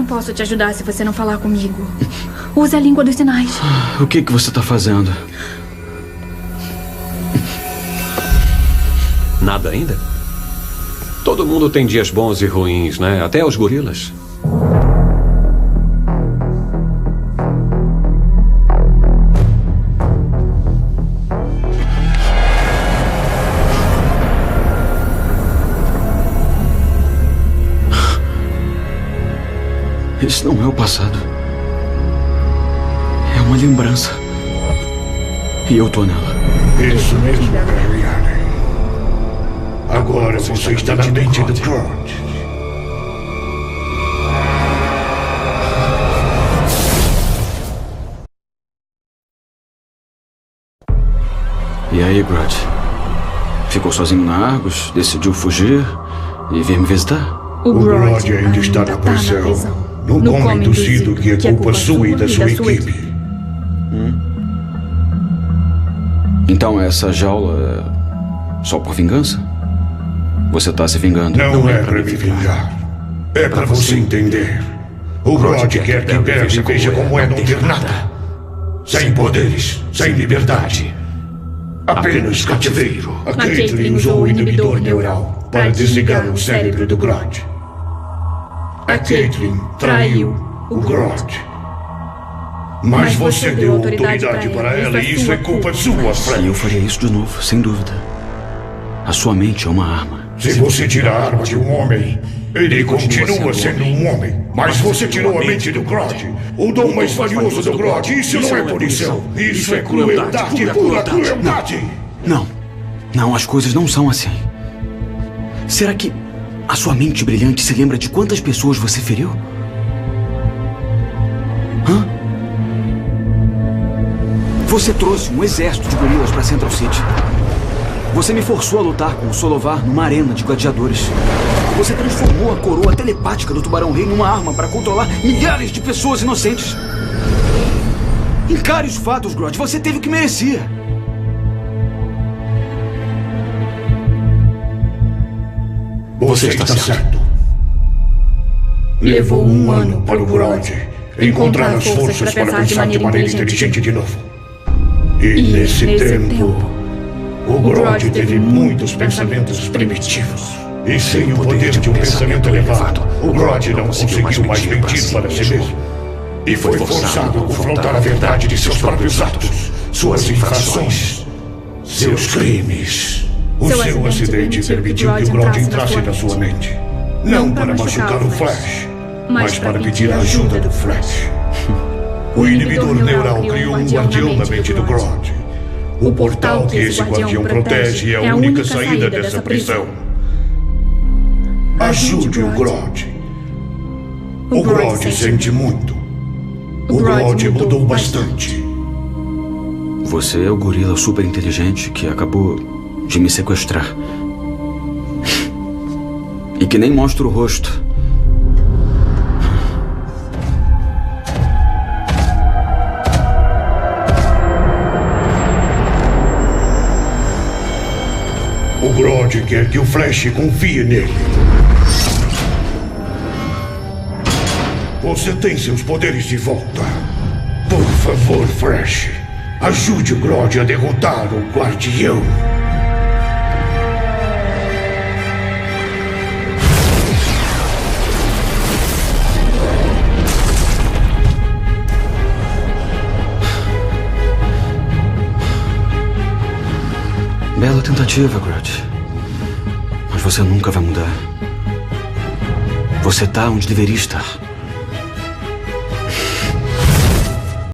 não posso te ajudar se você não falar comigo. Use a língua dos sinais. O que você tá fazendo? Nada ainda? Todo mundo tem dias bons e ruins, né? Até os gorilas. Isso não é o passado. É uma lembrança. E eu tô nela. Isso mesmo, Barry Allen. Agora você está na mente do Grodd. E aí, Grodd? Ficou sozinho na Argos, decidiu fugir e vir me visitar? O Grodd ainda está na prisão. Não come induzido que é culpa sua e da sua equipe. Então essa jaula é só por vingança? Você tá se vingando? Não é pra me vingar. É pra você entender. O Grodd quer que Barry veja como é não ter nada. Sem poderes, sem liberdade. Apenas cativeiro. A Caitlin usou o inibidor neural para desligar o cérebro do Grodd. A Caitlin traiu o Grodd. Mas você deu autoridade para ela e isso é culpa sua, Flash. E eu faria isso de novo, sem dúvida. A sua mente é uma arma. Se você tira a arma de um homem, ele continua sendo um homem. Mas você tirou a mente do Grodd, o dom mais valioso do Grodd. Isso não é punição. Isso é crueldade, pura crueldade. Não, as coisas não são assim. Será que a sua mente brilhante se lembra de quantas pessoas você feriu? Hã? Você trouxe um exército de gorilas para Central City. Você me forçou a lutar com o Solovar numa arena de gladiadores. Você transformou a coroa telepática do Tubarão-Rei numa arma para controlar milhares de pessoas inocentes. Encare os fatos, Grodd. Você teve o que merecia. Você está certo. Levou um ano para o Grodd encontrar as forças para pensar de maneira inteligente de novo. E nesse tempo, o Grodd teve muitos pensamentos primitivos. E sem o poder de um pensamento elevado, o Grodd não conseguiu mais mentir para si mesmo. E foi forçado a confrontar a verdade de seus próprios atos, suas infrações, seus crimes. O seu acidente permitiu que o Grodd entrasse na sua mente. Não para machucar o Flash, mas para pedir a ajuda do Flash. O inibidor neural criou um guardião na mente do Grodd. O portal que esse guardião protege é a única saída dessa prisão. Ajude o Grodd. O Grodd sente muito. O Grodd mudou bastante. Você é o gorila super inteligente que acabou de me sequestrar. E que nem mostra o rosto. O Grodd quer que o Flash confie nele. Você tem seus poderes de volta. Por favor, Flash, ajude o Grodd a derrotar o Guardião. Bela tentativa, Grodd. Mas você nunca vai mudar. Você tá onde deveria estar.